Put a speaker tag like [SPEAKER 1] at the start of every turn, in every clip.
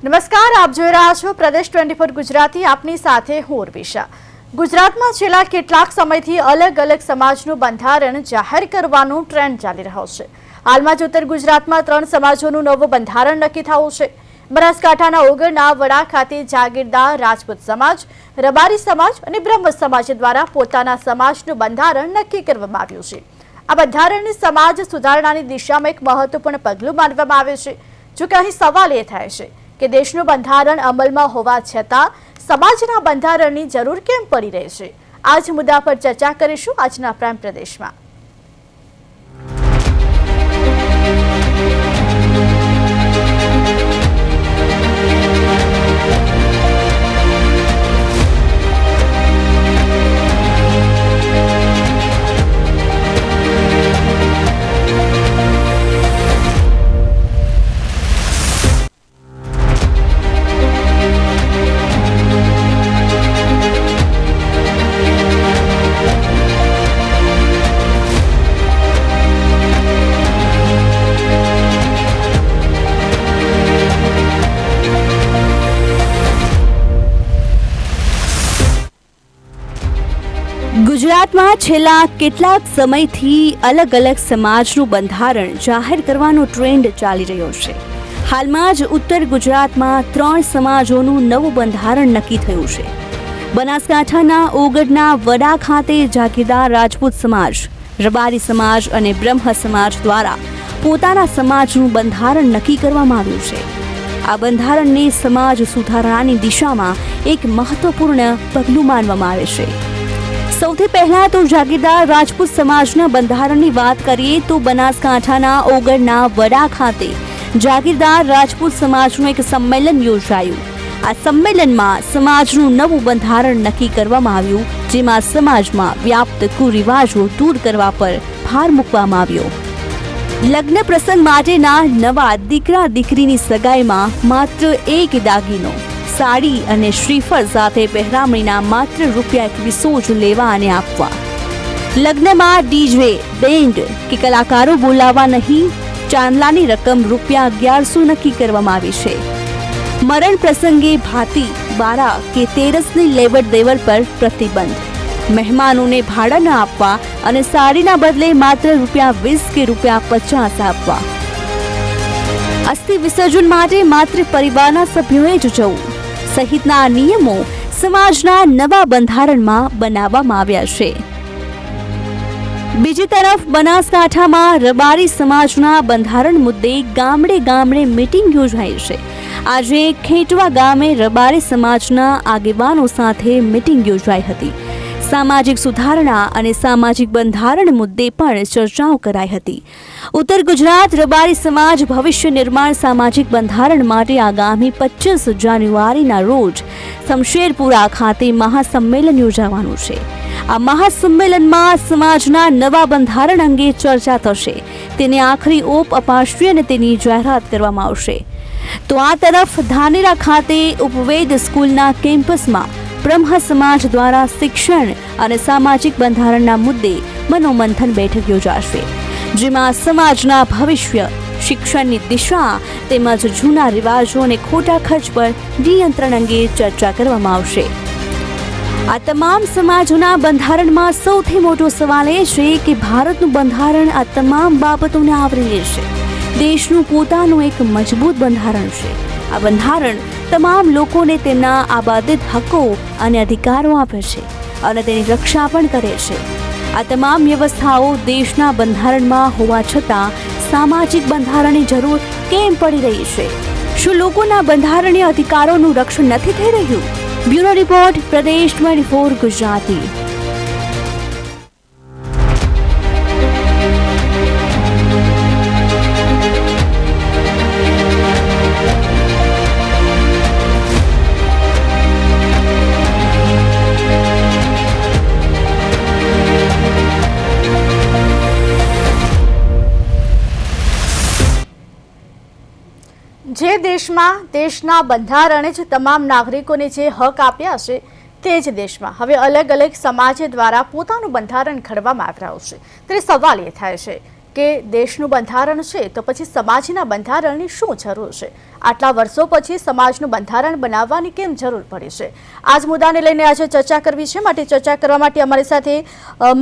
[SPEAKER 1] નમસ્કાર, આપ જોઈ રહ્યા છો પ્રદેશ 24 ગુજરાતી. આપની સાથે હું ઉર્વિશા. ગુજરાતમાં છેલ્લા કેટલાક સમયથી અલગ અલગ સમાજનું બંધારણ જાહેર કરવાનો ટ્રેન્ડ ચાલી રહ્યો છે. હાલમાં જ ઉત્તર ગુજરાતમાં 3 સમાજોનું નવું બંધારણ નક્કી થયું છે. બનાસકાંઠાના ઓગરના વડા ખાતે જાગીરદાર રાજપૂત સમાજ, રબારી સમાજ અને બ્રહ્મ સમાજ દ્વારા પોતાના સમાજનું બંધારણ નક્કી કરવામાં આવ્યું છે. આ બંધારણને સમાજ સુધારણાની દિશામાં એક મહત્વપૂર્ણ પગલું માનવામાં આવે છે. જો કે અહીં સવાલ એ થાય છે કે દેશનું બંધારણ અમલમાં હોવા છતાં સમાજના બંધારણની જરૂર કેમ પડી રહી છે. આ જ મુદ્દા પર ચર્ચા કરીશું આજના પ્રાઇમ પ્રદેશમાં.
[SPEAKER 2] ગુજરાતમાં છેલ્લા કેટલાક સમયથી અલગ અલગ સમાજનું બંધારણ જાહેર કરવાનો ટ્રેન્ડ ચાલી રહ્યો છે. હાલમાં જ ઉત્તર ગુજરાતમાં 3 સમાજોનું નવું બંધારણ નક્કી થયું છે. બનાસકાંઠાના ઓગરના વડા ખાતે જાગીરદાર રાજપૂત સમાજ, રબારી સમાજ અને બ્રહ્મ સમાજ દ્વારા પોતાના સમાજનું બંધારણ નક્કી કરવામાં આવ્યું છે. આ બંધારણને સમાજ સુધારણાની દિશામાં એક મહત્વપૂર્ણ પગલું માનવામાં આવે છે. સૌથી પહેલા તો જાગીરદાર રાજપૂત સમાજના બંધારણની વાત કરીએ તો બનાસકાંઠાના ઓગરના વડા ખાતે જાગીરદાર રાજપૂત સમાજનું એક સંમેલન યોજાયું. આ સંમેલનમાં સમાજનું નવું બંધારણ નક્કી કરવામાં આવ્યું, જેમાં સમાજમાં વ્યાપ્ત કુરિવાજો દૂર કરવા પર ભાર મૂકવામાં આવ્યો. લગ્ન પ્રસંગ માટેના નવા દીકરા દીકરીની સગાઈમાં માત્ર એક દાગીનો, સાડી અને શ્રીફળ સાથે પહેરામણીના માત્ર ₹2100 જ લેવા અને આપવા. લગ્નમાં ડીજે, બેન્ડ કે કલાકારો બોલાવવા નહીં. ચાંદલાની રકમ ₹1100 નક્કી કરવામાં આવી છે. મરણ પ્રસંગે ભાતી, બારા કે તેરસની લેવડ દેવડ પર પ્રતિબંધ. મહેમાનોને ભાડા ન આપવા અને સાડીના બદલે માત્ર ₹20 કે ₹50 આપવા. અસ્થિ વિસર્જન માટે માત્ર પરિવારના સભ્યોએ જ જવું સહિતના નિયમો સમાજના નવા બંધારણમાં બનાવવામાં આવ્યા છે. બીજી તરફ બનાસકાંઠામાં રબારી સમાજના બંધારણ મુદ્દે ગામડે ગામડે મીટિંગ યોજાઈ છે. આજે ખેટવા ગામે રબારી સમાજના આગેવાનો સાથે મીટિંગ યોજાઈ હતી. સામાજિક સુધારણા અને સામાજિક બંધારણ મુદ્દે પણ ચર્ચાઓ કરાઈ હતી. ઉત્તર ગુજરાત રબારી સમાજ ભવિષ્ય નિર્માણ સામાજિક બંધારણ માટે આગામી 25 જાન્યુઆરીના રોજ શમશેરપુરા ખાતે મહાસંમેલન યોજાવાનું છે. આ મહાસંમેલનમાં સમાજના નવા બંધારણ અંગે ચર્ચા થશે. તેને આખરી ઓપ અપાશે અને તેની જાહેરાત કરવામાં આવશે. તો આ તરફ ધાનેરા ખાતે ઉપવેદ સ્કૂલના કેમ્પસમાં બ્રહ્મ સમાજ દ્વારા શિક્ષણ અને સામાજિક બંધારણના મુદ્દે મનોમંથન બેઠક યોજાશે, જેમાં સમાજના ભવિષ્ય, શિક્ષણની દિશા તેમજ જૂના રિવાજો અને ખોટા ખર્ચ પર નિયંત્રણ અંગે ચર્ચા કરવામાં આવશે. આ તમામ સમાજોના બંધારણમાં સૌથી મોટો સવાલ એ છે કે ભારતનું બંધારણ આ તમામ બાબતોને આવરી લેશે. દેશનું પોતાનું એક મજબૂત બંધારણ છે. આ બંધારણ તમામ લોકોને તેમના આબાદિત હક્કો અને અધિકારો આપે છે અને તેની રક્ષા પણ કરે છે. આ તમામ વ્યવસ્થાઓ દેશના બંધારણમાં હોવા છતાં સામાજિક બંધારણની જરૂર કેમ પડી રહી છે? શું લોકોના બંધારણીય અધિકારોનું રક્ષણ નથી થઈ રહ્યું? બ્યુરો રિપોર્ટ, પ્રદેશ 24 ગુજરાતી.
[SPEAKER 1] જે દેશમાં દેશના બંધારણે જ તમામ નાગરિકોને જે હક આપ્યા છે તે જ દેશમાં હવે અલગ અલગ સમાજ દ્વારા પોતાનું બંધારણ ઘડવામાં આવી રહ્યું છે. ત્યારે સવાલ એ થાય છે કે દેશનું બંધારણ છે તો પછી સમાજના બંધારણની શું જરૂર છે? આટલા વર્ષો પછી સમાજનું બંધારણ બનાવવાની કેમ જરૂર પડી છે? આ જ મુદ્દાને લઈને આજે ચર્ચા કરવી છે. માટે ચર્ચા કરવા માટે અમારી સાથે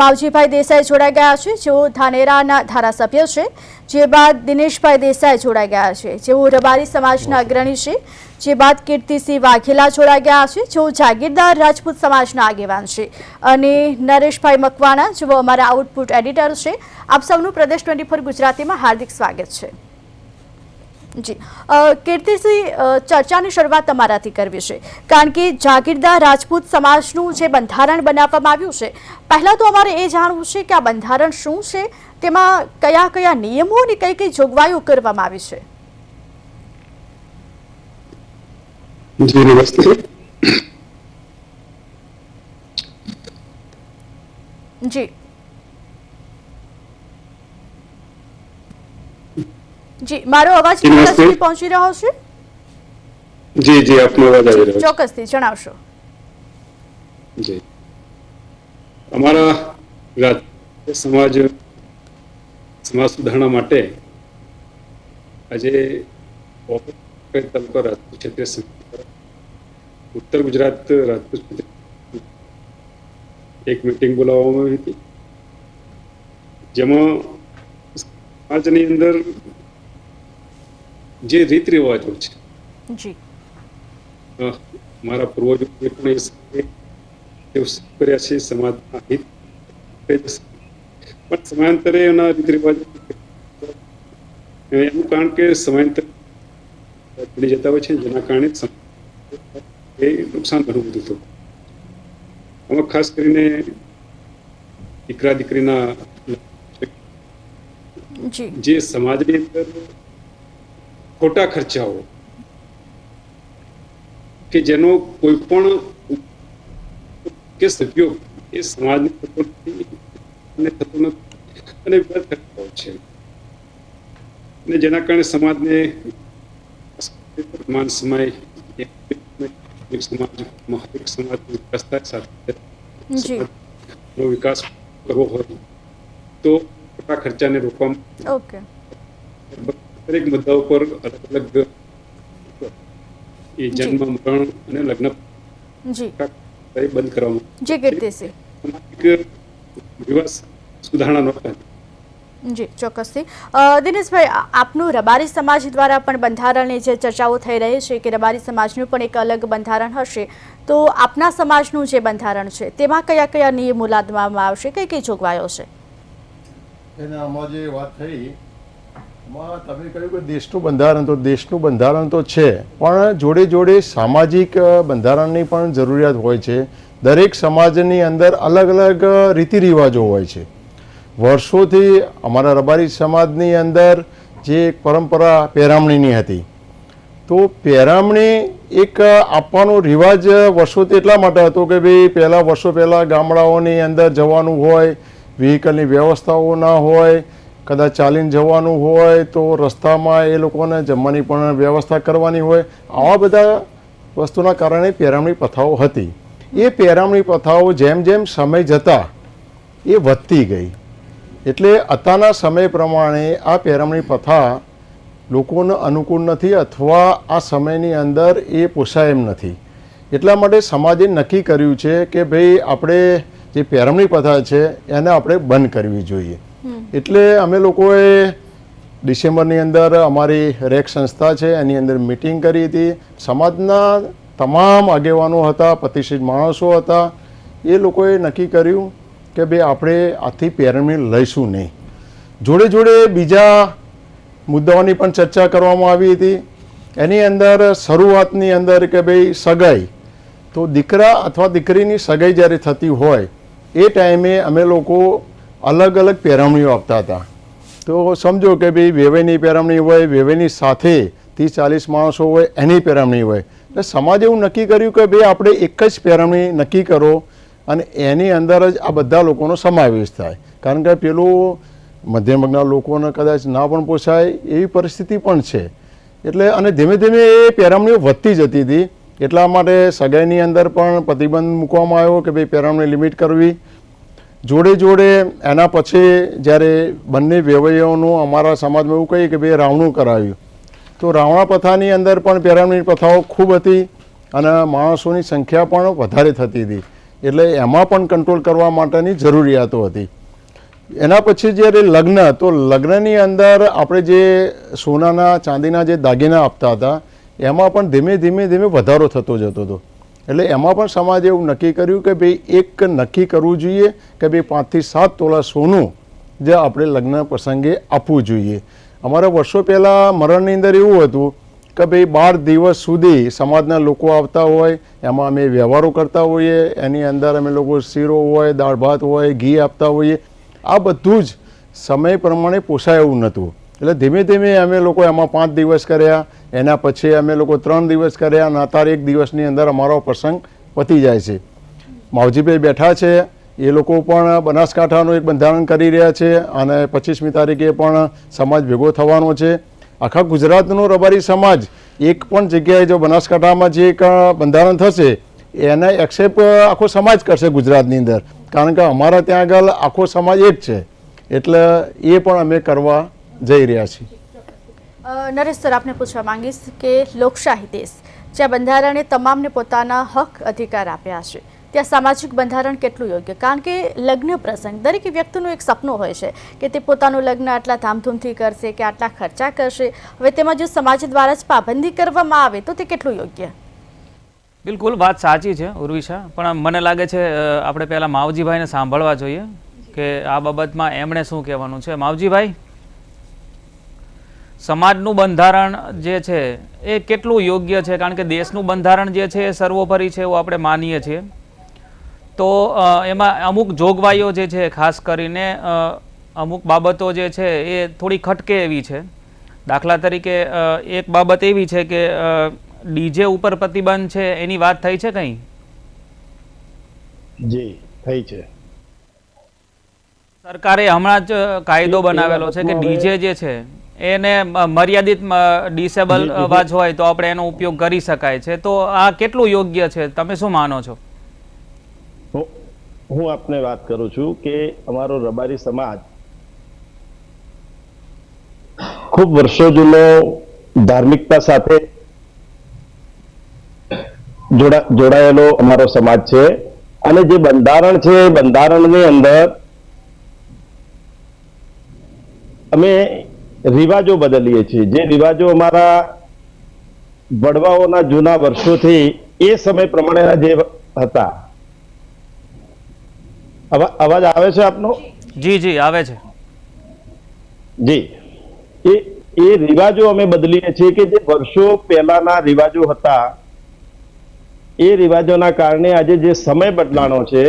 [SPEAKER 1] માવજીભાઈ દેસાઈ જોડાઈ ગયા છે, જેઓ ધાનેરાના ધારાસભ્ય છે. જે બાદ દિનેશભાઈ દેસાઈ જોડાઈ ગયા છે, જેઓ રબારી સમાજના અગ્રણી છે. જે બાદ કીર્તિસિંહ વાઘેલા જોડાઈ ગયા છે, જેઓ જાગીરદાર રાજપૂત સમાજના આગેવાન છે. અને નરેશભાઈ મકવાણા, જેઓ અમારા આઉટપુટ એડિટર છે. આપ સૌનું પ્રદેશ 24 ગુજરાતીમાં હાર્દિક સ્વાગત છે. જી કીર્તિસિંહ, ચર્ચાની શરૂઆત તમારાથી કરવી છે, કારણ કે જાગીરદાર રાજપૂત સમાજનું જે બંધારણ બનાવવામાં આવ્યું છે, પહેલાં તો અમારે એ જાણવું છે કે આ બંધારણ શું છે, તેમાં કયા કયા નિયમો અને કઈ કઈ જોગવાઈઓ કરવામાં આવી છે?
[SPEAKER 3] જી નમસ્તે.
[SPEAKER 1] જી જી, મારો અવાજ તમારા સુધી પહોંચી રહ્યો છે?
[SPEAKER 3] જી જી, આપનો અવાજ આવી રહ્યો છે.
[SPEAKER 1] ચોક્કસથી જણાવશો.
[SPEAKER 3] જી, અમારા રાજ્ય સમાજ સુધારણા માટે આજે તાલુકા રાજપૂત ક્ષેત્રીય સમિતિ ઉત્તર ગુજરાત રાજપૂત એક મીટિંગ બોલાવવામાં આવી હતી, જેમાં સમાજની અંદર જે રીત રિવાજો છે, મારા પૂર્વજો પણ કર્યા છે સમાજના હિત, પણ સમયાંતરે એના રીત રિવાજો એનું કારણ કે સમયાંતરે બની જતા હોય છે, જેના કારણે એ નુકસાન ઘણું બધું થયું. આમાં ખાસ કરીને દીકરા દીકરીના જે સમાજની અંદર ખોટા ખર્ચાઓ કે જેનો કોઈ પણ કે સહયોગ એ સમાજને થતો નથી અને વિવાદ ખર્ચાઓ છે, અને જેના કારણે સમાજને વર્તમાન સમય સમાજ વિકાસ થાય, સાથે વિકાસ કરવો હોય તો ખોટા ખર્ચાને રોકવામાં દરેક મુદ્દાઓ પર અલગ અલગ એ જન્મ, મરણ અને લગ્ન બંધ કરવામાં વિવાહ સુધારણા.
[SPEAKER 1] જી ચોક્કસથી. દિનેશભાઈ, આપનું રબારી સમાજ દ્વારા પણ બંધારણની જે ચર્ચાઓ થઈ રહી છે કે રબારી સમાજનું પણ એક અલગ બંધારણ હશે, તો આપના સમાજનું જે બંધારણ છે તેમાં કયા કયા નિયમો લાદવામાં આવશે, કઈ કઈ જોગવાઈઓ છે?
[SPEAKER 4] આમાં જે વાત થઈ, તમે કહ્યું કે દેશનું બંધારણ તો છે, પણ જોડે જોડે સામાજિક બંધારણની પણ જરૂરિયાત હોય છે. દરેક સમાજની અંદર અલગ અલગ રીતિ રિવાજો હોય છે. વર્ષોથી અમારા રબારી સમાજની અંદર જે એક પરંપરા પહેરામણીની હતી, તો પહેરામણી એક આપવાનો રિવાજ વર્ષોથી એટલા માટે હતો કે ભાઈ વર્ષો પહેલાં ગામડાઓની અંદર જવાનું હોય, વ્હીકલની વ્યવસ્થાઓ ના હોય, કદાચ ચાલીને જવાનું હોય તો રસ્તામાં એ લોકોને જમવાની પણ વ્યવસ્થા કરવાની હોય. આવા બધા વસ્તુના કારણે પહેરામણી પ્રથાઓ હતી. એ પહેરામણી પ્રથાઓ જેમ જેમ સમય જતાં એ વધતી ગઈ, એટલે અત્યારના સમય પ્રમાણે આ પહેરામણી પ્રથા લોકોને અનુકૂળ નથી, અથવા આ સમયની અંદર એ પોસાય એમ નથી. એટલા માટે સમાજે નક્કી કર્યું છે કે ભાઈ આપણે જે પહેરામણી પ્રથા છે એને આપણે બંધ કરવી જોઈએ. એટલે અમે લોકોએ ડિસેમ્બરની અંદર અમારી રેક સંસ્થા છે એની અંદર મિટિંગ કરી હતી. સમાજના તમામ આગેવાનો હતા, પ્રતિષ્ઠિત માણસો હતા. એ લોકોએ નક્કી કર્યું કે ભાઈ આપણે આથી પહેરામણી લઈશું નહીં. જોડે જોડે બીજા મુદ્દાઓની પણ ચર્ચા કરવામાં આવી હતી. એની અંદર શરૂઆતની અંદર કે ભાઈ સગાઈ, તો દીકરા અથવા દીકરીની સગાઈ જ્યારે થતી હોય એ ટાઈમે અમે લોકો અલગ અલગ પહેરામણીઓ આપતા હતા. તો સમજો કે ભાઈ વેવાઈની પહેરામણી હોય, વેવાઈની સાથે 30-40 માણસો હોય એની પહેરામણી હોય. એટલે સમાજે એવું નક્કી કર્યું કે ભાઈ આપણે એક જ પહેરામણી નક્કી કરો અને એની અંદર જ આ બધા લોકોનો સમાવેશ થાય. કારણ કે પેલું મધ્યમ વર્ગના લોકોને કદાચ ના પણ પોસાય એવી પરિસ્થિતિ પણ છે. એટલે અને ધીમે ધીમે એ પહેરામણીઓ વધતી જતી હતી. એટલા માટે સગાઈની અંદર પણ પ્રતિબંધ મૂકવામાં આવ્યો કે ભાઈ પહેરામણી લિમિટ કરવી. જોડે જોડે એના પછી જ્યારે બંને વેવૈયાઓનું અમારા સમાજમાં એવું કહીએ કે ભાઈ રાવણું કરાવ્યું, તો રાવણા પ્રથાની અંદર પણ પેરામણી પ્રથાઓ ખૂબ હતી અને માણસોની સંખ્યા પણ વધારે થતી હતી, એટલે એમાં પણ કંટ્રોલ કરવા માટેની જરૂરિયાતો હતી. એના પછી જ્યારે લગ્ન, તો લગ્નની અંદર આપણે જે સોનાના ચાંદીના જે દાગીના આપતા હતા એમાં પણ ધીમે ધીમે ધીમે વધારો થતો જતો હતો. એટલે એમાં પણ સમાજે એવું નક્કી કર્યું કે ભાઈ એક નક્કી કરવું જોઈએ કે ભાઈ 5 થી 7 તોલા સોનું જે આપણે લગ્ન પ્રસંગે આપવું જોઈએ. અમારા વર્ષો પહેલાં મરણની અંદર એવું હતું કે ભાઈ 12 દિવસ સુધી સમાજના લોકો આવતા હોય, એમાં અમે વ્યવહારો કરતા હોઈએ, એની અંદર અમે લોકો શીરો હોય, દાળ ભાત હોય, ઘી આપતા હોઈએ. આ બધું જ સમય પ્રમાણે પોસાય એવું નહોતું, એટલે ધીમે ધીમે અમે લોકો એમાં 5 દિવસ કર્યા, એના પછી અમે લોકો 3 દિવસ કર્યા અને અત્યારે 1 દિવસની અંદર અમારો પ્રસંગ પતી જાય છે. માવજીભાઈ બેઠા છે, એ લોકો પણ બનાસકાંઠાનું એક બંધારણ કરી રહ્યા છે અને 25મી તારીખે પણ સમાજ ભેગો થવાનો છે. આખા ગુજરાતનો રબારી સમાજ એક પણ જગ્યાએ જો બનાસકાંઠામાં જે એક બંધારણ થશે એને એક્સેપ્ટ આખો સમાજ કરશે ગુજરાતની અંદર, કારણ કે અમારા ત્યાં આગળ આખો સમાજ એક છે, એટલે એ પણ અમે કરવા જઈ રહ્યા છીએ.
[SPEAKER 1] નરેશ સર, આપને પૂછવા માંગીશ કે લોકશાહી દેશ જ્યાં બંધારણે તમામને પોતાના હક અધિકાર આપ્યા છે, ત્યાં સામાજિક બંધારણ કેટલું યોગ્ય? કારણ કે લગ્ન પ્રસંગ દરેક વ્યક્તિનું એક સપનું હોય છે કે તે પોતાનું લગ્ન આટલા ધામધૂમથી કરશે કે આટલા ખર્ચા કરશે. હવે તેમાં જો સમાજ દ્વારા જ પાબંદી કરવામાં આવે તો તે કેટલું યોગ્ય?
[SPEAKER 5] બિલકુલ વાત સાચી છે ઉર્વિશા, પણ મને લાગે છે આપણે પહેલાં માવજીભાઈને સાંભળવા જોઈએ કે આ બાબતમાં એમણે શું કહેવાનું છે. માવજીભાઈ, સમાજનું બંધારણ જે છે એ કેટલું યોગ્ય છે? કારણ કે દેશનું બંધારણ જે છે એ સર્વોપરી છે એવું આપણે માનીએ છીએ, તો એમાં અમુક જોગવાઈઓ જે છે ખાસ કરીને અમુક બાબતો જે છે એ થોડી ખટકે એવી છે. દાખલા તરીકે એક બાબત એવી છે કે ડીજે ઉપર પ્રતિબંધ છે, એની વાત થઈ છે કંઈ?
[SPEAKER 6] જી થઈ છે.
[SPEAKER 5] સરકારે હમણાં જ કાયદો બનાવેલો છે કે ડીજે જે છે એને મર્યાદિત ડિસેબલ અવાજ હોય તો આપણે એનો ઉપયોગ કરી શકાય છે, તો આ કેટલું યોગ્ય છે? તમે શું માનો છો?
[SPEAKER 6] હું આપને વાત કરું છું કે અમારો રબારી સમાજ ખૂબ વર્ષો જૂનો ધાર્મિકતા સાથે જોડાયેલો અમારો સમાજ છે, અને જે બંધારણ છે બંધારણની અંદર અમે રિવાજો બદલીએ છીએ. જે રિવાજો અમારા વડવાઓના જૂના વર્ષોથી એ સમય પ્રમાણેના જે હતા. અવાજ આવે છે આપનો?
[SPEAKER 5] જી જી આવે છે.
[SPEAKER 6] જી, એ રિવાજો અમે બદલીએ છીએ કે જે વર્ષો પહેલાના રિવાજો હતા, એ રિવાજોના કારણે આજે જે સમય બદલાણો છે,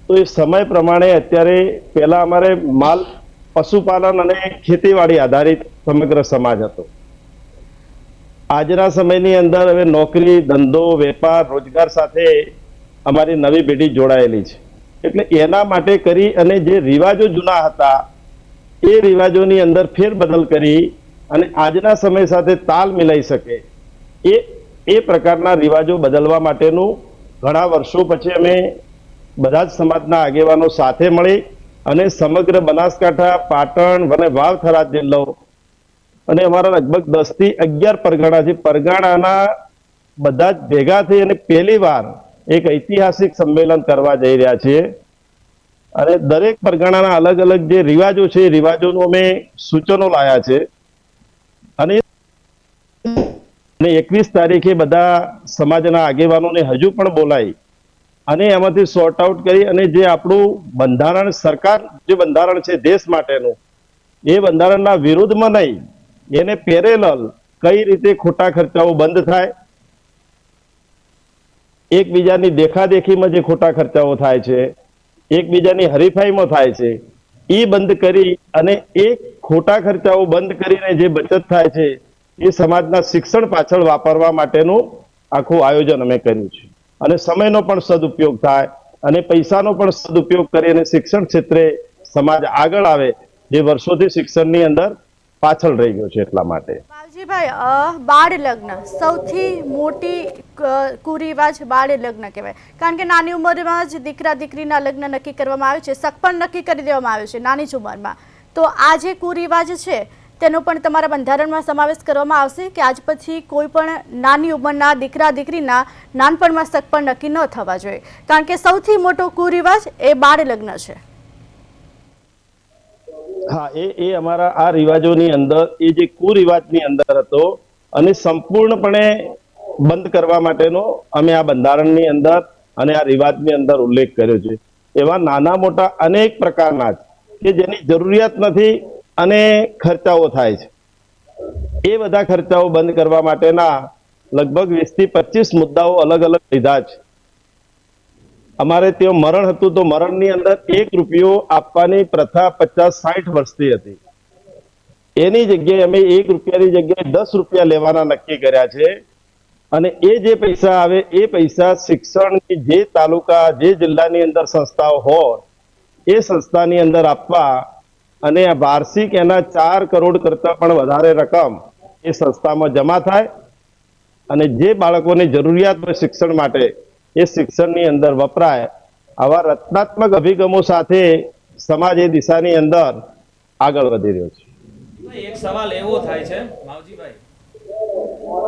[SPEAKER 6] તો એ સમય પ્રમાણે અત્યારે પહેલા અમારે પશુપાલન અને ખેતીવાડી આધારિત સમગ્ર સમાજ હતો. આજના સમયની અંદર હવે નોકરી, ધંધો, વેપાર, રોજગાર સાથે અમારી નવી પેઢી જોડાયેલી છે, એટલે એના માટે કરી અને જે રિવાજો જૂના હતા એ રિવાજોની અંદર ફેરબદલ કરી અને આજના સમય સાથે તાલ મિલાઈ શકે એ પ્રકારના રિવાજો બદલવા માટેનું ઘણા વર્ષો પછી અમે બધા જ સમાજના આગેવાનો સાથે મળી અને સમગ્ર બનાસકાંઠા, પાટણ અને વાવ થરાદ જિલ્લો અને અમારા લગભગ 10 થી 11 પરગણા છે, પરગણાના બધા જ ભેગા થઈ અને પહેલી વાર એક ઐતિહાસિક સંમેલન કરવા જઈ રહ્યા છીએ. અને દરેક પરગણાના અલગ અલગ જે રિવાજો છે એ રિવાજોનું અમે સૂચનો લાયા છે, અને 21 તારીખે બધા સમાજના આગેવાનોને હજુ પણ બોલાવી અને એમાંથી સોર્ટ આઉટ કરી અને જે આપણું બંધારણ, સરકાર જે બંધારણ છે દેશ માટેનું, એ બંધારણના વિરુદ્ધમાં નહીં, એને પેરેલલ કઈ રીતે ખોટા ખર્ચાઓ બંધ થાય, એકબીજાની દેખાદેખીમાં જે ખોટા ખર્ચાઓ થાય છે, એકબીજાની હરીફાઈમાં થાય છે, એ બંધ કરી અને એ ખોટા ખર્ચાઓ બંધ કરીને જે બચત થાય છે એ સમાજના શિક્ષણ પાછળ વાપરવા માટેનું આખું આયોજન અમે કર્યું છે. અને સમયનો પણ સદુપયોગ થાય અને પૈસાનો પણ સદુપયોગ કરી અને શિક્ષણ ક્ષેત્રે સમાજ આગળ આવે, જે વર્ષોથી શિક્ષણની અંદર પાછળ રહી ગયો છે. એટલા માટે
[SPEAKER 1] માવજીભાઈ, બાળ લગ્ન સૌથી મોટી કુરિવાજ બાળ લગ્ન કહેવાય, કારણ કે નાની ઉંમરમાં જ દીકરા દીકરીના લગ્ન નક્કી કરવામાં આવે છે, સગપણ નક્કી કરી દેવામાં આવે છે નાની જ ઉંમરમાં. તો આ જે કુરિવાજ છે તેનો પણ તમારા બંધારણમાં સમાવેશ કરવામાં આવશે કે આજ પછી કોઈ પણ નાની ઉંમરના દીકરા દીકરીના નાનપણમાં સગપણ નક્કી ન થવા જોઈએ, કારણ કે સૌથી મોટો કુરિવાજ એ બાળ લગ્ન છે.
[SPEAKER 6] હા, એ અમારા આ રિવાજોની અંદર એ જે કુરિવાજની અંદર હતો અને સંપૂર્ણપણે બંધ કરવા માટેનો અમે આ બંધારણની અંદર અને આ રિવાજની અંદર ઉલ્લેખ કર્યો છે. એવા નાના મોટા અનેક પ્રકારના કે જેની જરૂરિયાત નથી અને ખર્ચાઓ થાય છે, એ બધા ખર્ચાઓ બંધ કરવા માટેના લગભગ 20 થી 25 મુદ્દાઓ અલગ અલગ લીધા છે. અમારે ત્યાં મરણ હતું તો મરણની અંદર 1 રૂપિયો આપવાની પ્રથા 50-60 વર્ષથી હતી. એની જગ્યાએ અમે 1 રૂપિયાની જગ્યાએ 10 રૂપિયા લેવાના નક્કી કર્યા છે. અને એ જે પૈસા આવે એ પૈસા શિક્ષણની જે તાલુકા જે જિલ્લાની અંદર સંસ્થાઓ હોય એ સંસ્થાની અંદર આપવા અને વાર્ષિક એના 4 કરોડ કરતા પણ વધારે રકમ એ સંસ્થામાં જમા થાય અને જે બાળકોની જરૂરિયાત હોય શિક્ષણ માટે એ શિક્ષણની અંદર વપરાય. આવા રચનાત્મક અભિગમો સાથે સમાજ એ દિશાની અંદર આગળ વધી રહ્યો છે.
[SPEAKER 5] એક સવાલ એવો થાય છે માવજીભાઈ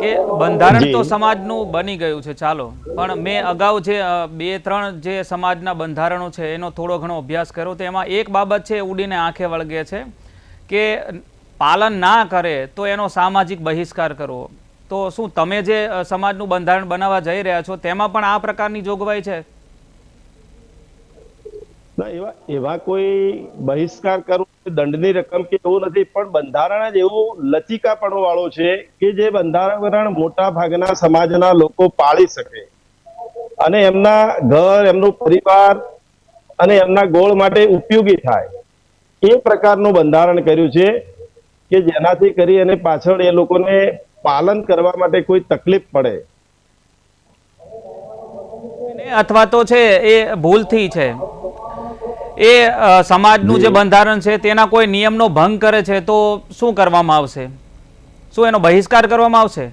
[SPEAKER 5] કે બંધારણ તો સમાજનું બની ગયું છે, ચાલો, પણ મેં અગાઉ જે 2-3 જે સમાજના બંધારણો છે એનો થોડો ઘણો અભ્યાસ કર્યો, તો એમાં એક બાબત છે ઉડીને આંખે વળગે છે કે પાલન ના કરે તો એનો સામાજિક બહિષ્કાર કરવો. તો શું તમે જે સમાજનું બંધારણ બનાવવા જઈ રહ્યા છો તેમાં પણ આ પ્રકારની જોગવાઈ છે?
[SPEAKER 6] ના, એવા કોઈ બહિષ્કાર કરવો દંડની રકમ કે એવું નથી, પણ બંધારણ જ એવું લચીકાપણું વાળું છે કે જે બંધારણ મોટા ભાગના સમાજના લોકો પાળી શકે અને એમના ઘર, એમનું પરિવાર અને એમના ગોળ માટે ઉપયોગી થાય એ પ્રકારનું બંધારણ કર્યું છે કે જેનાથી કરી અને પાછળ એ લોકોને પાલન કરવા માટે કોઈ તકલીફ પડે
[SPEAKER 5] અથવા તો છે એ ભૂલથી છે એ સમાજનું જે બંધારણ છે તેના કોઈ નિયમનો ભંગ કરે છે તો શું કરવામાં આવશે? શું એનો બહિષ્કાર કરવામાં આવશે?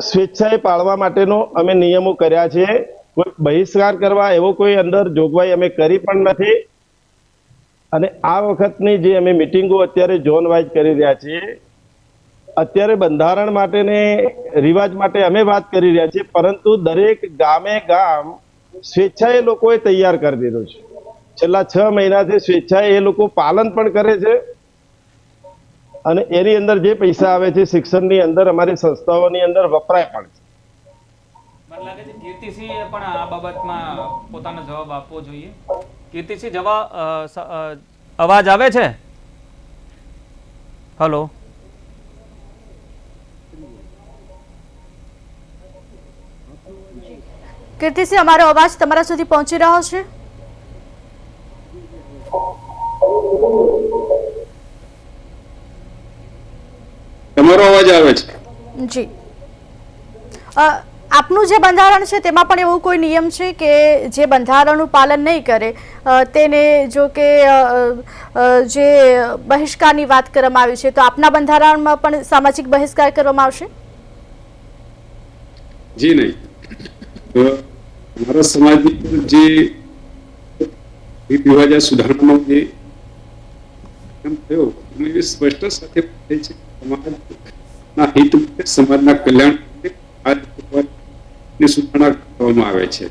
[SPEAKER 6] સ્વેચ્છાએ પાળવા માટેનો અમે નિયમો કર્યા છે. કોઈ બહિષ્કાર કરવા એવો કોઈ અંદર જોગવાઈ અમે કરી પણ નથી. અને આ વખતની જે અમે મિટિંગો અત્યારે ઝોન વાઇઝ કરી રહ્યા છીએ, અત્યારે બંધારણ માટે ને રિવાજ માટે અમે વાત કરી રહ્યા છીએ, પરંતુ દરેક ગામે ગામ સ્વેચ્છાએ લોકોએ તૈયાર કરી દીધું છે. છેલ્લા 6 મહિનાથી સ્વેચ્છાએ એ લોકો પાલન પણ કરે છે અને એની અંદર જે પૈસા આવે છે શિક્ષણની અંદર અમારી સંસ્થાઓની અંદર વપરાય પણ છે.
[SPEAKER 5] મને લાગે છે કીર્તિસિંહે પણ આ બાબતમાં પોતાનો જવાબ આપવો જોઈએ. કીર્તિસિંહ, અવાજ આવે છે? હલો,
[SPEAKER 1] કીર્તિસિંહ, અમારો અવાજ તમારા સુધી પહોંચી રહ્યો છે?
[SPEAKER 3] તમારો અવાજ આવે છે?
[SPEAKER 1] જી. આપનું જે બંધારણ છે તેમાં પણ એવો કોઈ નિયમ છે કે જે બંધારણનું પાલન નહીં કરે તેને જો કે જે બહિષ્કારની વાત કરવામાં આવી છે, તો આપના બંધારણમાં પણ સામાજિક બહિષ્કાર કરવામાં આવશે?
[SPEAKER 3] જી નહીં. અમારા સમાજની જે રીત રિવાજ સુધારણાનો જે થયો એ સ્પષ્ટ સાથે થાય છે સમાજના હિત માટે, સમાજના કલ્યાણ માટે આ સુધારણા કરવામાં આવે છે.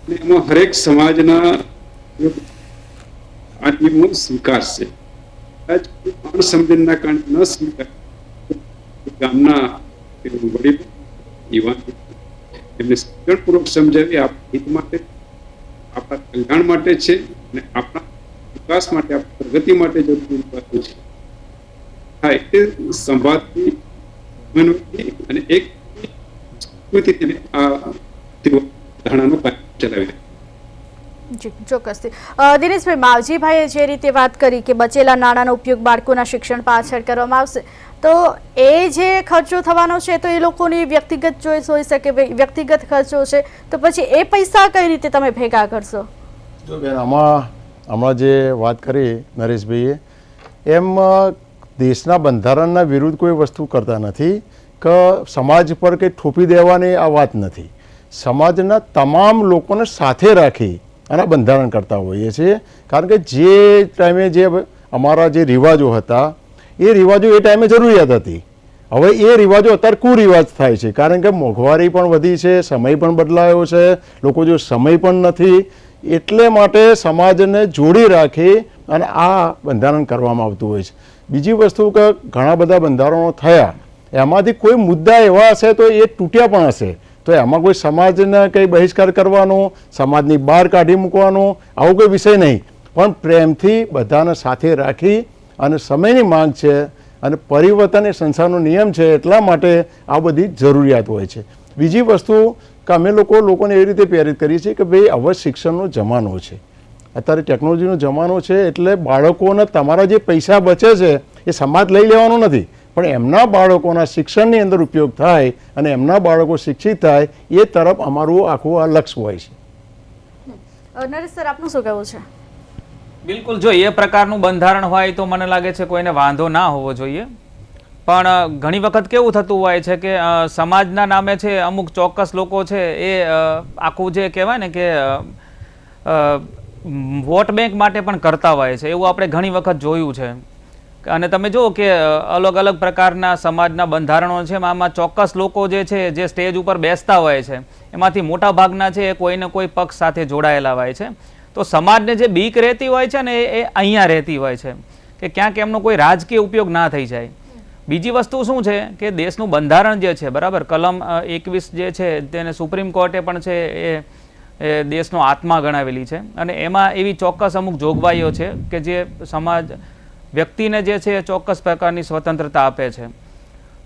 [SPEAKER 3] અને એમાં હરેક સમાજના આ નિયમો સ્વીકારશે. અણસમજણના કારણે ન સ્વીકાર ગામના વડીલો યુવાન એમને સમજણપૂર્વક સમજાવી આપણા હિત માટે, આપણા કલ્યાણ માટે છે અને આપણા વિકાસ માટે, આપણી પ્રગતિ માટે જરૂરી બાબતો છે. હા, એટલે સંવાદથી અને એક આ ધારણાનો કાર્ય ચલાવી.
[SPEAKER 1] જી, ચોક્કસથી. દિનેશભાઈ, માવજીભાઈએ જે રીતે વાત કરી કે બચેલા નાણાંનો ઉપયોગ બાળકોના શિક્ષણ પાછળ કરવામાં આવશે, તો એ જે ખર્ચો થવાનો છે તો એ લોકોની વ્યક્તિગત ચોઈસ હોઈ શકે, વ્યક્તિગત ખર્ચો છે, તો પછી એ પૈસા કઈ રીતે તમે ભેગા કરશો?
[SPEAKER 4] જો બેન, હમણાં જે વાત કરી નરેશભાઈએ એમ દેશના બંધારણના વિરુદ્ધ કોઈ વસ્તુ કરતા નથી કે સમાજ પર કંઈ થોપી દેવાની આ વાત નથી. સમાજના તમામ લોકોને સાથે રાખી અને બંધારણ કરતા હોઈએ છીએ. કારણ કે જે ટાઈમે જે અમારા જે રિવાજો હતા એ રિવાજો એ ટાઈમે જરૂરિયાત હતી. હવે એ રિવાજો અત્યારે કુરિવાજ થાય છે, કારણ કે મોંઘવારી પણ વધી છે, સમય પણ બદલાયો છે, લોકો જો સમય પણ નથી, એટલે માટે સમાજને જોડી રાખી અને આ બંધારણ કરવામાં આવતું હોય છે. બીજી વસ્તુ કે ઘણા બધા બંધારણો થયા, એમાંથી કોઈ મુદ્દા એવા હશે તો એ તૂટ્યા પણ હશે, તો એમાં કોઈ સમાજને કંઈ બહિષ્કાર કરવાનો, સમાજની બહાર કાઢી મૂકવાનો આવો કોઈ વિષય નહીં, પણ પ્રેમથી બધાને સાથે રાખી અને સમયની માંગ છે અને પરિવર્તન એ સંસારનો નિયમ છે, એટલા માટે આ બધી જરૂરિયાત હોય છે. બીજી વસ્તુ કે અમે લોકોને એવી રીતે પ્રેરિત કરીએ છીએ કે ભાઈ હવે શિક્ષણનો જમાનો છે, અત્યારે ટેકનોલોજીનો જમાનો છે, એટલે બાળકોને તમારા જે પૈસા બચે છે એ સમાજ લઈ લેવાનો નથી, પણ એમના બાળકોના શિક્ષણની અંદર ઉપયોગ થાય અને એમના બાળકો શિક્ષિત થાય એ તરફ અમારું આખું આ લક્ષ્ય હોય છે.
[SPEAKER 1] નરેશ સર, આપનું શું કહેવું છે?
[SPEAKER 5] બિલકુલ, જો એ પ્રકારનું બંધારણ હોય તો મને લાગે છે કોઈને વાંધો ના હોવો જોઈએ. પણ ઘણી વખત કેવું થતું હોય છે કે સમાજના નામે છે અમુક ચોક્કસ લોકો છે એ આખું જે કહેવાય ને કે વોટ બેંક માટે પણ કરતા હોય છે, એવું આપણે ઘણી વખત જોયું છે. અને તમે જુઓ કે અલગ અલગ પ્રકારના સમાજના બંધારણો છે, આમાં ચોક્કસ લોકો જે છે જે સ્ટેજ ઉપર બેસતા હોય છે એમાંથી મોટા ભાગના છે એ કોઈને કોઈ પક્ષ સાથે જોડાયેલા હોય છે. તો સમાજને જે બીક રહેતી હોય છે ને એ અહીંયા રહેતી હોય છે કે ક્યાંક એમનો કોઈ રાજકીય ઉપયોગ ના થઈ જાય. બીજી વસ્તુ શું છે કે દેશનું બંધારણ જે છે, બરાબર, કલમ 21 જે છે તેને સુપ્રીમ કોર્ટે પણ છે એ દેશનો આત્મા ગણાવેલી છે, અને એમાં એવી ચોક્કસ અમુક જોગવાઈઓ છે કે જે સમાજ વ્યક્તિને જે છે એ ચોક્કસ પ્રકારની સ્વતંત્રતા આપે છે.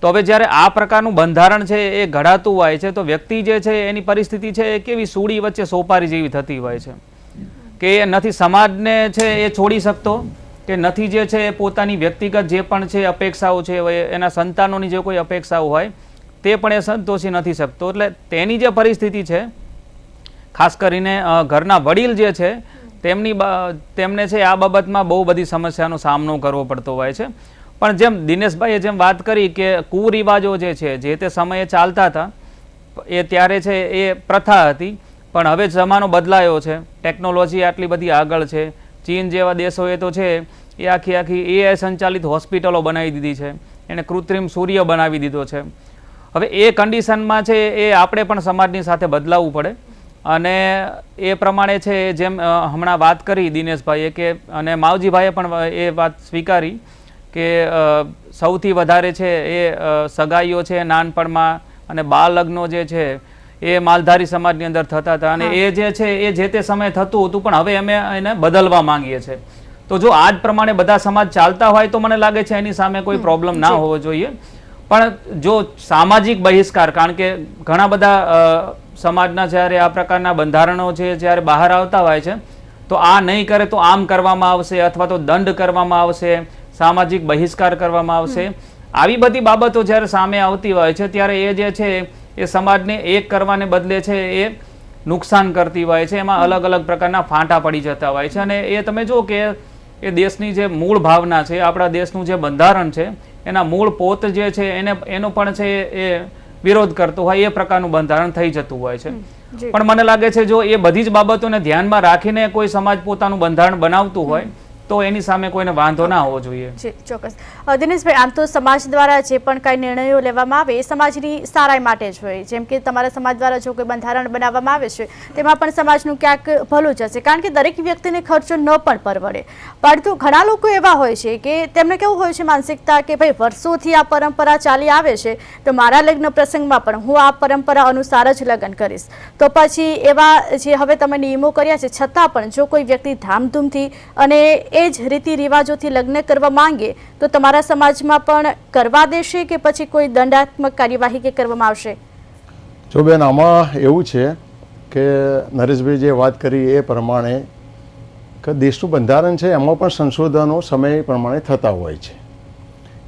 [SPEAKER 5] તો હવે જ્યારે આ પ્રકારનું બંધારણ છે એ ઘડાતું હોય છે તો વ્યક્તિ જે છે એની પરિસ્થિતિ છે એ કેવી સૂડી વચ્ચે સોપારી જેવી થતી હોય છે કે એ નથી સમાજને છે એ છોડી શકતો કે નથી જે છે પોતાની વ્યક્તિગત જે પણ છે અપેક્ષાઓ છે, એના સંતાનોની જે કોઈ અપેક્ષાઓ હોય તે પણ એ સંતોષી નથી શકતો. એટલે તેની જે પરિસ્થિતિ છે, ખાસ કરીને ઘરના વડીલ જે છે તેમને છે આ બાબતમાં બહુ બધી સમસ્યાનો સામનો કરવો પડતો હોય છે. પણ જેમ દિનેશભાઈએ જેમ વાત કરી કે કુરિવાજો જે છે જે તે સમયે ચાલતા હતા એ ત્યારે છે એ પ્રથા હતી, પણ હવે જમાનો બદલાયો છે, ટેકનોલોજી આટલી બધી આગળ છે. ચીન જેવા દેશોએ તો છે એ આખી AI સંચાલિત હોસ્પિટલો બનાવી દીધી છે, એને કૃત્રિમ સૂર્ય બનાવી દીધો છે. હવે એ કન્ડિશનમાં છે એ આપણે પણ સમાજની સાથે બદલાવવું પડે, અને એ પ્રમાણે છે જેમ હમણાં વાત કરી દિનેશભાઈએ કે અને માવજીભાઈએ પણ એ વાત સ્વીકારી કે સૌથી વધારે છે એ સગાઈઓ છે નાનપણમાં અને બાળ લગ્નો જે છે એ માલધારી સમાજની અંદર થતા હતા, અને એ જે છે એ જે તે સમયે થતું હતું, પણ હવે અમે એને બદલવા માંગીએ છીએ. તો જો આ જ પ્રમાણે બધા સમાજ ચાલતા હોય તો મને લાગે છે એની સામે કોઈ પ્રોબ્લેમ ના હોવો જોઈએ. પણ જો સામાજિક બહિષ્કાર, કારણ કે ઘણા બધા સમાજના જ્યારે આ પ્રકારના બંધારણો છે જ્યારે બહાર આવતા હોય છે તો આ નહીં કરે તો આમ કરવામાં આવશે અથવા તો દંડ કરવામાં આવશે, સામાજિક બહિષ્કાર કરવામાં આવશે, આવી બધી બાબતો જ્યારે સામે આવતી હોય છે ત્યારે એ જે છે એ સમાજને એક કરવાને બદલે છે એ નુકસાન કરતી હોય છે, એમાં અલગ અલગ પ્રકારના ફાંટા પડી જતા હોય છે. અને એ તમે જો કે એ દેશની જે મૂળ ભાવના છે, આપણા દેશનું જે બંધારણ છે એના મૂળ પોત જે છે એનો પણ છે એ વિરોધ કરતો હોય એ પ્રકારનું બંધારણ થઈ જતું હોય છે. પણ મને લાગે છે જો એ બધી જ બાબતોને ધ્યાનમાં રાખીને કોઈ સમાજ પોતાનું બંધારણ બનાવતું હોય તો એની સામે કોઈને વાંધો ના હોવો જોઈએ.
[SPEAKER 1] જી ચોક્કસ. દિનેશભાઈ, આમ તો સમાજ દ્વારા જે પણ કાંઈ નિર્ણયો લેવામાં આવે એ સમાજની સારાઈ માટે જ હોય. જેમ કે તમારા સમાજ દ્વારા જો કોઈ બંધારણ બનાવવામાં આવે છે તેમાં પણ સમાજનું ક્યાંક ભલું જ હશે, કારણ કે દરેક વ્યક્તિને ખર્ચો ન પણ પરવડે. પરંતુ ઘણા લોકો એવા હોય છે કે તેમને કેવું હોય છે માનસિકતા કે ભાઈ વર્ષોથી આ પરંપરા ચાલી આવે છે તો મારા લગ્ન પ્રસંગમાં પણ હું આ પરંપરા અનુસાર જ લગ્ન કરીશ. તો પછી એવા જે હવે તમે નિયમો કર્યા છે છતાં પણ જો કોઈ વ્યક્તિ ધામધૂમથી અને એ જ રીતિ રિવાજોથી લગ્ન કરવા માંગે તો તમારા સમાજમાં પણ કરવા દેશે કે પછી કોઈ દંડાત્મક કાર્યવાહી કે કરવામાં આવશે?
[SPEAKER 4] જો બેન, આમાં એવું છે કે નરેશભાઈ જે વાત કરી એ પ્રમાણે કે દેશનું બંધારણ છે એમાં પણ સંશોધનો સમય પ્રમાણે થતા હોય છે.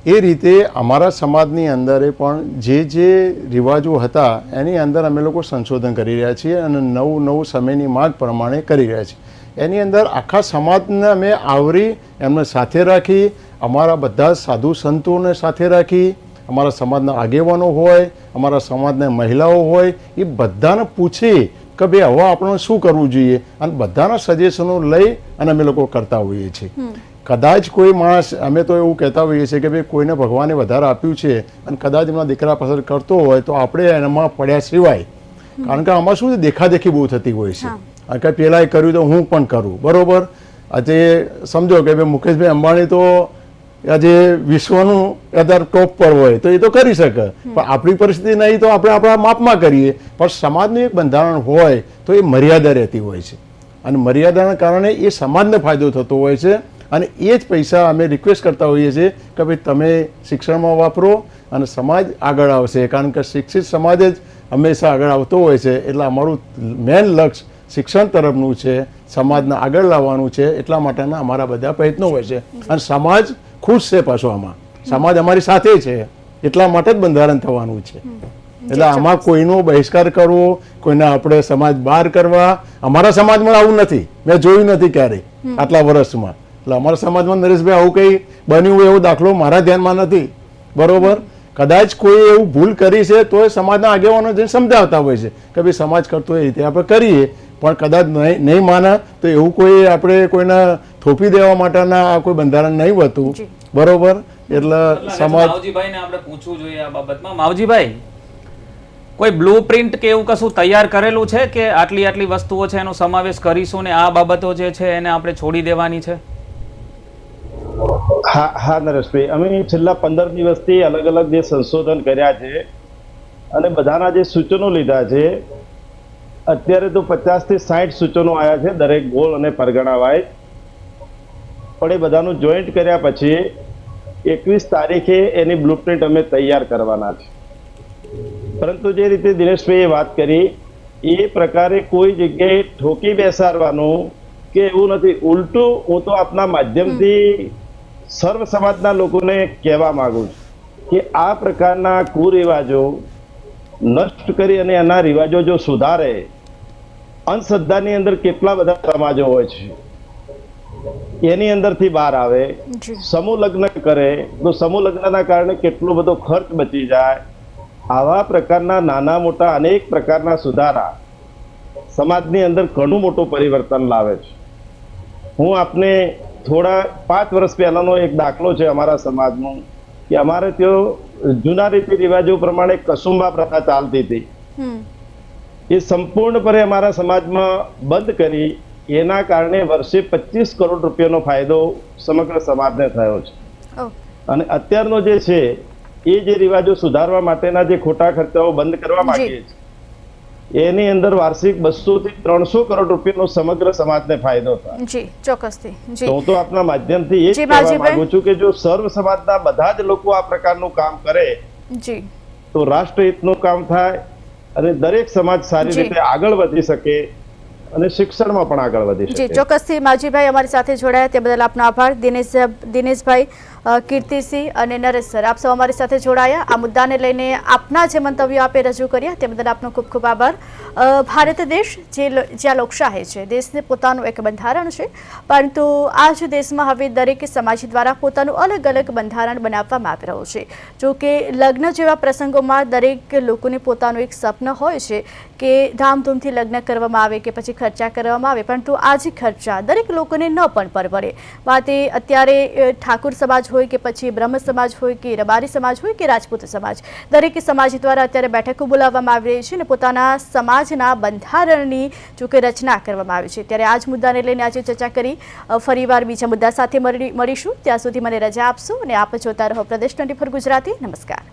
[SPEAKER 4] એ રીતે અમારા સમાજની અંદર પણ જે રિવાજો હતા એની અંદર અમે લોકો સંશોધન કરી રહ્યા છીએ અને નવું સમયની માંગ પ્રમાણે કરી રહ્યા છીએ. એની અંદર આખા સમાજને અમે આવરી એમને સાથે રાખી, અમારા બધા સાધુ સંતોને સાથે રાખી, અમારા સમાજના આગેવાનો હોય, અમારા સમાજના મહિલાઓ હોય, એ બધાને પૂછી કે ભાઈ હવે આપણે શું કરવું જોઈએ, અને બધાના સજેશનો લઈ અને અમે લોકો કરતા હોઈએ છીએ. કદાચ કોઈ માણસ, અમે તો એવું કહેતા હોઈએ છીએ કે ભાઈ કોઈને ભગવાને વધારે આપ્યું છે અને કદાચ એમના દીકરા પસંદ કરતો હોય તો આપણે એમાં પડ્યા સિવાય, કારણ કે આમાં શું દેખાદેખી બહુ થતી હોય છે, કારણ કે પેલા એ કર્યું તો હું પણ કરું, બરોબર. આજે સમજો કે ભાઈ મુકેશભાઈ અંબાણી તો આજે વિશ્વનું અત્યારે ટોપ પર હોય તો એ તો કરી શકે, પણ આપણી પરિસ્થિતિ નહીં તો આપણે આપણા માપમાં કરીએ. પણ સમાજનું એક બંધારણ હોય તો એ મર્યાદા રહેતી હોય છે, અને મર્યાદાના કારણે એ સમાજને ફાયદો થતો હોય છે, અને એ જ પૈસા અમે રિક્વેસ્ટ કરતા હોઈએ છીએ કે ભાઈ તમે શિક્ષણમાં વાપરો અને સમાજ આગળ આવશે, કારણ કે શિક્ષિત સમાજ જ હંમેશા આગળ આવતો હોય છે. એટલે અમારું મેન લક્ષ્ય શિક્ષણ તરફનું છે, સમાજને આગળ લાવવાનું છે, એટલા માટેના અમારા બધા પ્રયત્નો હોય છે. અને સમાજ ખુશ છે, પાછો આમાં સમાજ અમારી સાથે છે, એટલા માટે જ બંધારણ થવાનું છે. એટલે આમાં કોઈનો બહિષ્કાર કરવો, કોઈને આપણે સમાજ બહાર કરવા, અમારા સમાજમાં આવું નથી, મેં જોયું નથી ક્યારેય આટલા વર્ષમાં. એટલે અમારા સમાજમાં નરેશભાઈ આવું કંઈ બન્યું હોય એવો દાખલો મારા ધ્યાનમાં નથી, બરોબર. કદાચ કોઈ એવું ભૂલ કરી છે તો એ સમાજના આગેવાનો જઈને સમજાવતા હોય છે કે ભાઈ સમાજ કરતો એ રીતે આપણે કરીએ, પણ કદાચ નહીં માને તો એવું કોઈ આપણે કોઈને થોપી દેવા માટેના આ કોઈ બંધારણ નહીં હોતું, બરોબર. એટલે સમાજ
[SPEAKER 5] માવજીભાઈને આપણે પૂછવું જોઈએ આ બાબતમાં. માવજીભાઈ, કોઈ બ્લુ પ્રિન્ટ કે એવું કશું તૈયાર કરેલું છે કે આટલી આટલી વસ્તુઓ છે એનો સમાવેશ કરીશું ને આ બાબતો જે છે એને આપણે છોડી દેવાની છે?
[SPEAKER 6] હા નરેશભાઈ, અમે છેલ્લા 15 દિવસથી અલગ અલગ જે સંશોધન કર્યા છે અને બધાના જે સૂચનો લીધા છે, અત્યારે તો 50 થી 60 સૂચનો આવ્યા છે દરેક ગોળ અને પરગણા વાઇઝ. પણ એ બધાનું જોઈન્ટ કર્યા પછી 21 તારીખે એની બ્લુપ્રિન્ટ અમે તૈયાર કરવાના છે. પરંતુ જે રીતે દિનેશભાઈએ વાત કરી એ પ્રકારે કોઈ જગ્યાએ ઠોકી બેસાડવાનું કે એવું નથી. ઉલટું હું તો આપના માધ્યમથી સર્વ સમાજના લોકોને કહેવા માંગુ છું કે આ પ્રકારના કુરિવાજો નષ્ટ કરી અને એના રિવાજો જો સુધારે. અંધશ્રદ્ધાની અંદર કેટલા બધા સમાજો હોય છે, એની અંદરથી બહાર આવે, સમૂહ લગ્ન કરે તો સમૂહ લગ્નના કારણે કેટલો બધો ખર્ચ બચી જાય. આવા પ્રકારના નાના મોટા અનેક પ્રકારના સુધારા સમાજની અંદર ઘણું મોટું પરિવર્તન લાવે છે. હું આપને થોડા 5 વર્ષ પહેલાનો એક દાખલો છે અમારા સમાજનો, કે અમારે ત્યાં જૂના રીતિ રિવાજો પ્રમાણે કસુંબા પ્રથા ચાલતી હતી, એ સંપૂર્ણપણે અમારા સમાજમાં બંધ કરી. એના કારણે વર્ષે 25 કરોડ રૂપિયાનો ફાયદો સમગ્ર સમાજને થયો છે. અને અત્યારનો જે છે એ જે રિવાજો સુધારવા માટેના જે ખોટા ખર્ચાઓ બંધ કરવા માંગીએ છીએ એની અંદર વાર્ષિક 200 થી 300 કરોડ રૂપિયાનો સમગ્ર સમાજને ફાયદો થાય.
[SPEAKER 1] જી ચોક્કસથી. જી
[SPEAKER 6] તો હું તો આપના માધ્યમથી એ જ કહેવા માંગુ છું કે જો સર્વ સમાજના બધા જ લોકો આ પ્રકારનું કામ કરે
[SPEAKER 1] જી
[SPEAKER 6] તો રાષ્ટ્રહિતનું કામ થાય અને દરેક સમાજ સારી રીતે આગળ વધી શકે અને શિક્ષણમાં પણ આગળ વધી શકે.
[SPEAKER 1] જી ચોક્કસથી. માવજીભાઈ અમારી સાથે જોડાયા તે બદલ આપનો આભાર. દિનેશભાઈ, કીર્તિસિંહ અને નરેશ સર, આપ સૌ અમારી સાથે જોડાયા. આ મુદ્દાને લઈને આપના જે મંતવ્યો આપે રજૂ કર્યા તે બદલ આપનો ખૂબ ખૂબ આભાર. ભારત દેશ જ્યાં લોકશાહી છે, દેશને પોતાનું એક બંધારણ છે, પરંતુ આ જ દેશમાં હવે દરેક સમાજ દ્વારા પોતાનું અલગ અલગ બંધારણ બનાવવામાં આવી રહ્યું છે. જો કે લગ્ન જેવા પ્રસંગોમાં દરેક લોકોને પોતાનું એક સપનું હોય છે કે ધામધૂમથી લગ્ન કરવામાં આવે કે પછી ખર્ચા કરવામાં આવે, પરંતુ આ જ ખર્ચા દરેક લોકોને ન પણ પરવડે. વાત એ અત્યારે ઠાકુર સમાજ હોય કે પછી બ્રહ્મ સમાજ હોય કે રબારી સમાજ હોય કે રાજપૂત સમાજ, દરેક સમાજ દ્વારા અત્યારે બેઠકો બોલાવવામાં આવી રહી છે અને પોતાના સમાજના બંધારણની જો કે રચના કરવામાં આવી છે. ત્યારે આ જ મુદ્દાને લઈને આજે ચર્ચા કરી. ફરીવાર બીજા મુદ્દા સાથે મળીશું. ત્યાં સુધી મને રજા આપશો અને આપ જોતા રહો પ્રદેશ 24 ગુજરાતી. નમસ્કાર.